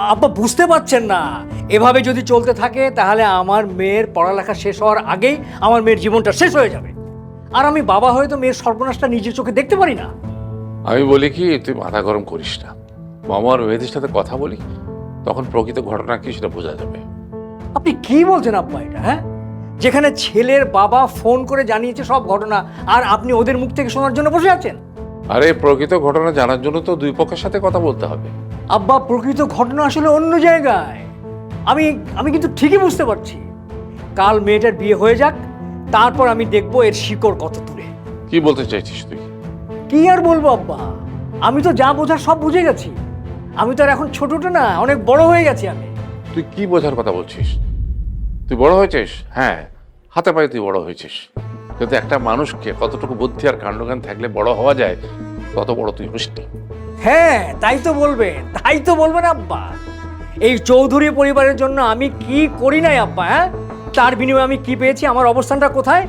আব্বা বুঝতে পারছেন না, এভাবে যদি চলতে থাকে তাহলে আমার মেয়ের পড়ালেখা শেষ হওয়ার আগেই আমার মেয়ের জীবনটা শেষ হয়ে যাবে। আর আমি বাবা হয়ে তো মেয়ের সর্বনাশটা নিজের চোখে দেখতে পারি না। আমি বলি কি, তুই মাথা গরম করিস না। মামা আর মেয়েদের সাথে কথা বলি, তখন প্রকৃত ঘটনা কি সেটা বোঝা যাবে। আপনি কি বলছেন আব্বা এটা? হ্যাঁ, যেখানে ছেলের বাবা ফোন করে জানিয়েছে সব ঘটনা, আর আপনি ওদের মুখ থেকে শোনার জন্য বসে আছেন। আরে প্রকৃত ঘটনা জানার জন্য তো দুই পক্ষের সাথে কথা বলতে হবে। আব্বা, প্রকৃত ঘটনা আসলে অন্য জায়গায়। আমি আমি কিন্তু ঠিকই বুঝতে পারছি। কাল মেয়েটার বিয়ে হয়ে যাক, তারপর আমি দেখবো এর শিকড় কত দূরে। কি বলতে চাইছিস তুই? কি আর বলবো আব্বা, আমি তো যা বোঝার সব বুঝে গেছি। আমি তো আর এখন ছোটটা না, অনেক বড় হয়ে গেছি আমি। তুই কি বোঝার কথা বলছিস? তুই বড় হয়েছিস, হ্যাঁ, হাতে পায়ে তুই বড় হয়েছিস, কিন্তু একটা মানুষকে কতটুকু বুদ্ধি আর কাণ্ডজ্ঞান থাকলে বড় হওয়া যায়, তত বড় তুই হসনি। হ্যাঁ, তাই তো বলবেন আব্বা। এই চৌধুরী পরিবারের জন্য আমি কি করি নাই আব্বা? হ্যাঁ, তার বিনিময়ে আমি কি পেয়েছি? আমার অবস্থানটা কোথায়?